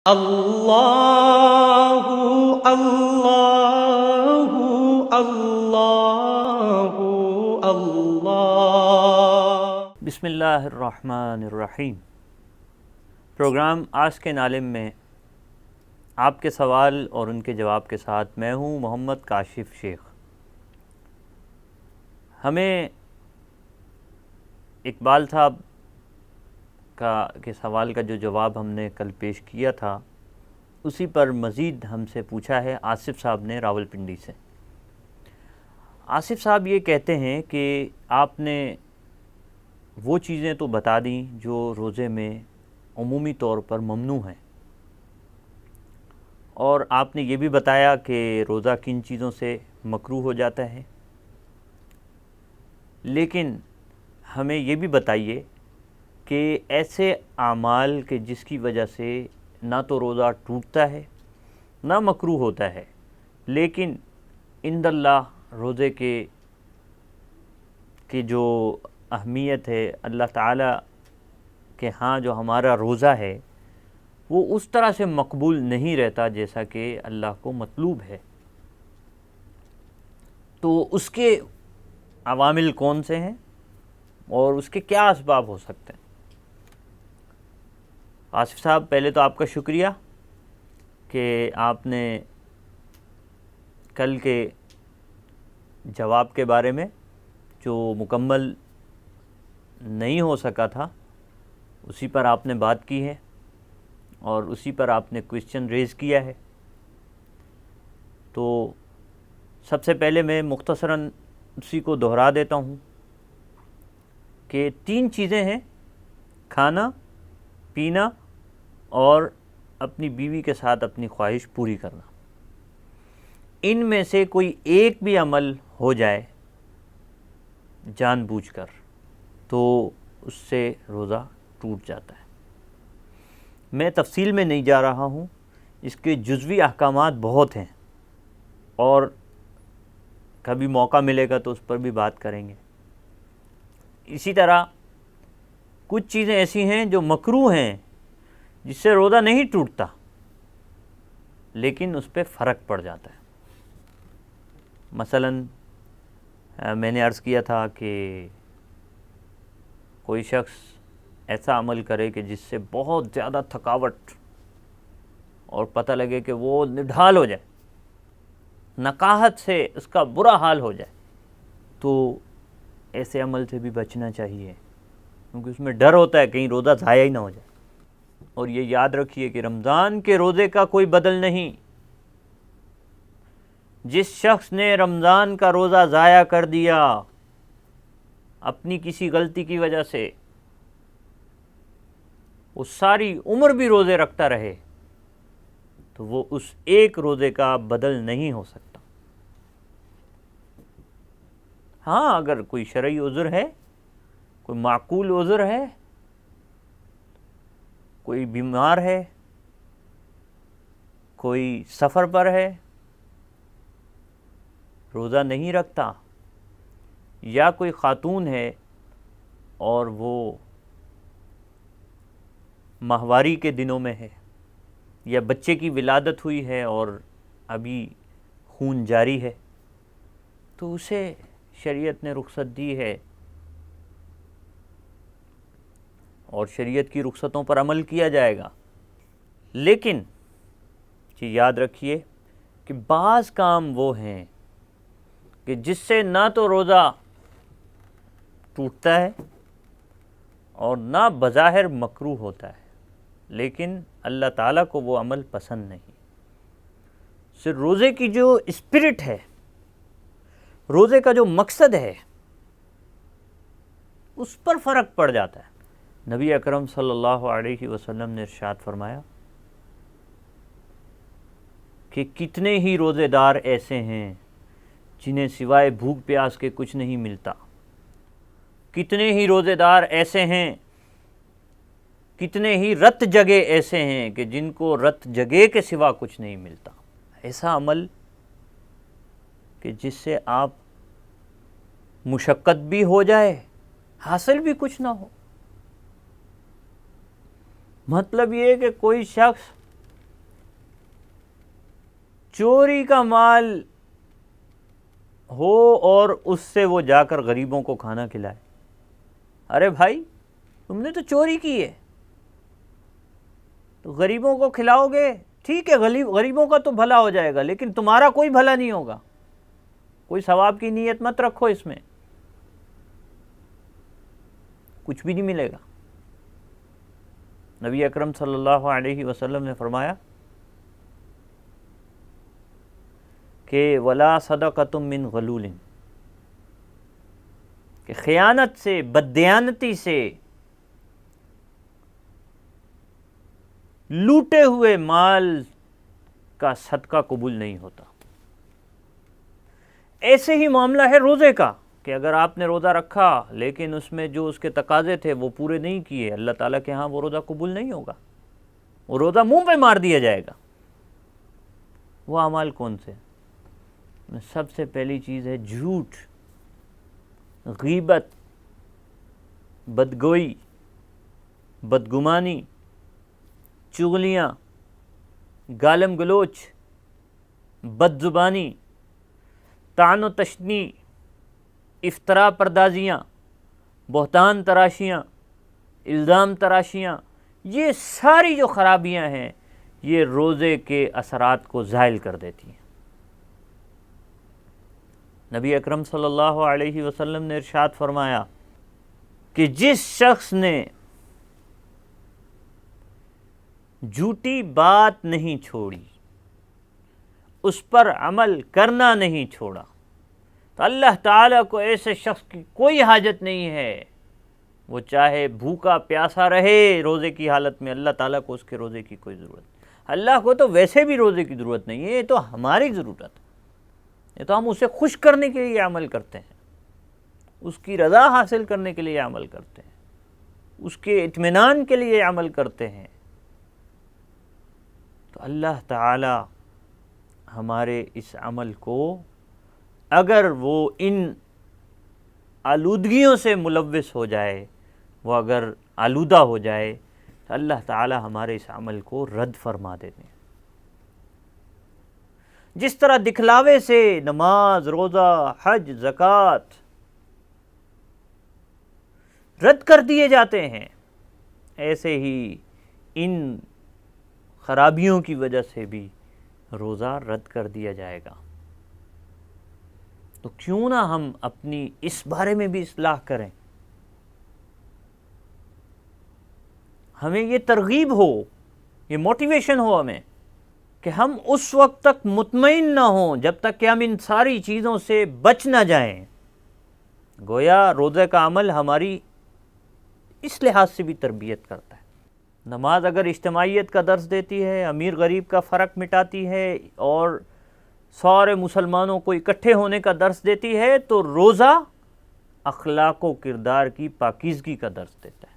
اللہ اللہ اللہ اللہ۔ بسم اللہ الرحمن الرحیم۔ پروگرام آج کے عالم میں آپ کے سوال اور ان کے جواب کے ساتھ میں ہوں محمد کاشف شیخ۔ ہمیں اقبال صاحب کے سوال کا جو جواب ہم نے کل پیش کیا تھا، اسی پر مزید ہم سے پوچھا ہے آصف صاحب نے راولپنڈی سے۔ آصف صاحب یہ کہتے ہیں کہ آپ نے وہ چیزیں تو بتا دیں جو روزے میں عمومی طور پر ممنوع ہیں، اور آپ نے یہ بھی بتایا کہ روزہ کن چیزوں سے مکروہ ہو جاتا ہے، لیکن ہمیں یہ بھی بتائیے کہ ایسے اعمال کے جس کی وجہ سے نہ تو روزہ ٹوٹتا ہے نہ مکروہ ہوتا ہے، لیکن عند اللہ روزے کی جو اہمیت ہے، اللہ تعالیٰ کے ہاں جو ہمارا روزہ ہے وہ اس طرح سے مقبول نہیں رہتا جیسا کہ اللہ کو مطلوب ہے۔ تو اس کے عوامل کون سے ہیں اور اس کے کیا اسباب ہو سکتے ہیں؟ آصف صاحب، پہلے تو آپ کا شکریہ کہ آپ نے کل کے جواب کے بارے میں جو مکمل نہیں ہو سکا تھا اسی پر آپ نے بات کی ہے، اور اسی پر آپ نے کوئسچن ریز کیا ہے۔ تو سب سے پہلے میں مختصراً اسی کو دہرا دیتا ہوں کہ 3 چیزیں ہیں: کھانا، پینا اور اپنی بیوی کے ساتھ اپنی خواہش پوری کرنا۔ ان میں سے کوئی ایک بھی عمل ہو جائے جان بوجھ کر تو اس سے روزہ ٹوٹ جاتا ہے۔ میں تفصیل میں نہیں جا رہا ہوں، اس کے جزوی احکامات بہت ہیں، اور کبھی موقع ملے گا تو اس پر بھی بات کریں گے۔ اسی طرح کچھ چیزیں ایسی ہیں جو مکروہ ہیں جس سے روزہ نہیں ٹوٹتا، لیکن اس پہ فرق پڑ جاتا ہے۔ مثلاً میں نے عرض کیا تھا کہ کوئی شخص ایسا عمل کرے کہ جس سے بہت زیادہ تھکاوٹ اور پتہ لگے کہ وہ نڈھال ہو جائے، نقاہت سے اس کا برا حال ہو جائے، تو ایسے عمل سے بھی بچنا چاہیے، کیونکہ اس میں ڈر ہوتا ہے کہیں روزہ ضائع ہی نہ ہو جائے۔ اور یہ یاد رکھیے کہ رمضان کے روزے کا کوئی بدل نہیں۔ جس شخص نے رمضان کا روزہ ضائع کر دیا اپنی کسی غلطی کی وجہ سے، وہ ساری عمر بھی روزے رکھتا رہے تو وہ اس ایک روزے کا بدل نہیں ہو سکتا۔ ہاں، اگر کوئی شرعی عذر ہے، کوئی معقول عذر ہے، کوئی بیمار ہے، کوئی سفر پر ہے، روزہ نہیں رکھتا، یا کوئی خاتون ہے اور وہ ماہواری کے دنوں میں ہے، یا بچے کی ولادت ہوئی ہے اور ابھی خون جاری ہے، تو اسے شریعت نے رخصت دی ہے، اور شریعت کی رخصتوں پر عمل کیا جائے گا۔ لیکن یہ یاد رکھیے کہ بعض کام وہ ہیں کہ جس سے نہ تو روزہ ٹوٹتا ہے اور نہ بظاہر مکروہ ہوتا ہے، لیکن اللہ تعالیٰ کو وہ عمل پسند نہیں۔ صرف روزے کی جو اسپرٹ ہے، روزے کا جو مقصد ہے، اس پر فرق پڑ جاتا ہے۔ نبی اکرم صلی اللہ علیہ وسلم نے ارشاد فرمایا کہ کتنے ہی روزے دار ایسے ہیں جنہیں سوائے بھوک پیاس کے کچھ نہیں ملتا، کتنے ہی روزے دار ایسے ہیں، کتنے ہی رت جگے ایسے ہیں کہ جن کو رت جگے کے سوا کچھ نہیں ملتا۔ ایسا عمل کہ جس سے آپ مشقت بھی ہو جائے، حاصل بھی کچھ نہ ہو۔ مطلب یہ ہے کہ کوئی شخص چوری کا مال ہو اور اس سے وہ جا کر غریبوں کو کھانا کھلائے. ارے بھائی تم نے تو چوری کی ہے، تو غریبوں کو کھلاؤ گے، ٹھیک ہے، غریبوں کا تو بھلا ہو جائے گا، لیکن تمہارا کوئی بھلا نہیں ہوگا. کوئی ثواب کی نیت مت رکھو، اس میں کچھ بھی نہیں ملے گا. نبی اکرم صلی اللہ علیہ وسلم نے فرمایا کہ ولا صدقۃ من غلول، کہ خیانت سے، بددیانتی سے لوٹے ہوئے مال کا صدقہ قبول نہیں ہوتا. ایسے ہی معاملہ ہے روزے کا، کہ اگر آپ نے روزہ رکھا لیکن اس میں جو اس کے تقاضے تھے وہ پورے نہیں کیے، اللہ تعالیٰ کے ہاں وہ روزہ قبول نہیں ہوگا، وہ روزہ منہ پہ مار دیا جائے گا. وہ اعمال کون سے؟ سب سے پہلی چیز ہے جھوٹ، غیبت، بدگوئی، بدگمانی، چغلیاں، گالم گلوچ، بد زبانی، طعن و تشنی، افطرا پردازیاں، بہتان تراشیاں، الزام تراشیاں. یہ ساری جو خرابیاں ہیں یہ روزے کے اثرات کو زائل کر دیتی ہیں. نبی اکرم صلی اللہ علیہ وسلم نے ارشاد فرمایا کہ جس شخص نے جھوٹی بات نہیں چھوڑی، اس پر عمل کرنا نہیں چھوڑا، تو اللہ تعالیٰ کو ایسے شخص کی کوئی حاجت نہیں ہے، وہ چاہے بھوکا پیاسا رہے روزے کی حالت میں، اللہ تعالیٰ کو اس کے روزے کی کوئی ضرورت نہیں. اللہ کو تو ویسے بھی روزے کی ضرورت نہیں ہے، یہ تو ہماری ضرورت ہے. یہ تو ہم اسے خوش کرنے کے لیے عمل کرتے ہیں، اس کی رضا حاصل کرنے کے لیے عمل کرتے ہیں، اس کے اطمینان کے لیے عمل کرتے ہیں. تو اللہ تعالی ہمارے اس عمل کو، اگر وہ ان آلودگیوں سے ملوث ہو جائے، وہ اگر آلودہ ہو جائے، تو اللہ تعالی ہمارے اس عمل کو رد فرما دیتے ہیں. جس طرح دکھلاوے سے نماز، روزہ، حج، زکوٰۃ رد کر دیے جاتے ہیں، ایسے ہی ان خرابیوں کی وجہ سے بھی روزہ رد کر دیا جائے گا. تو کیوں نہ ہم اپنی اس بارے میں بھی اصلاح کریں، ہمیں یہ ترغیب ہو، یہ موٹیویشن ہو ہمیں، کہ ہم اس وقت تک مطمئن نہ ہوں جب تک کہ ہم ان ساری چیزوں سے بچ نہ جائیں. گویا روزے کا عمل ہماری اس لحاظ سے بھی تربیت کرتا ہے. نماز اگر اجتماعیت کا درس دیتی ہے، امیر غریب کا فرق مٹاتی ہے اور سارے مسلمانوں کو اکٹھے ہونے کا درس دیتی ہے، تو روزہ اخلاق و کردار کی پاکیزگی کا درس دیتا ہے.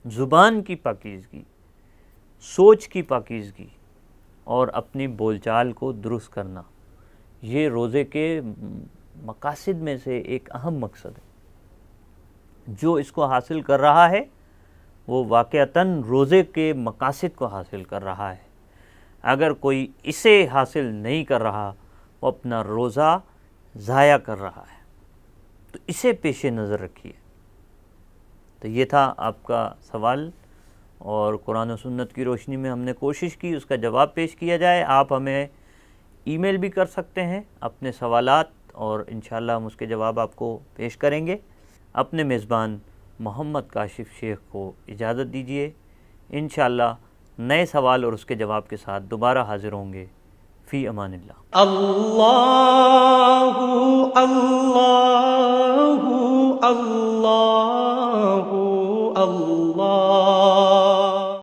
زبان کی پاکیزگی، سوچ کی پاکیزگی اور اپنی بول چال کو درست کرنا، یہ روزے کے مقاصد میں سے ایک اہم مقصد ہے. جو اس کو حاصل کر رہا ہے وہ واقعتاً روزے کے مقاصد کو حاصل کر رہا ہے. اگر کوئی اسے حاصل نہیں کر رہا، وہ اپنا روزہ ضائع کر رہا ہے. تو اسے پیش نظر رکھیے. تو یہ تھا آپ کا سوال، اور قرآن و سنت کی روشنی میں ہم نے کوشش کی اس کا جواب پیش کیا جائے. آپ ہمیں ای میل بھی کر سکتے ہیں اپنے سوالات، اور انشاءاللہ ہم اس کے جواب آپ کو پیش کریں گے. اپنے میزبان محمد کاشف شیخ کو اجازت دیجیے. انشاءاللہ نئے سوال اور اس کے جواب کے ساتھ دوبارہ حاضر ہوں گے. فی امان اللہ. اللہ اللہ اللہ اللہ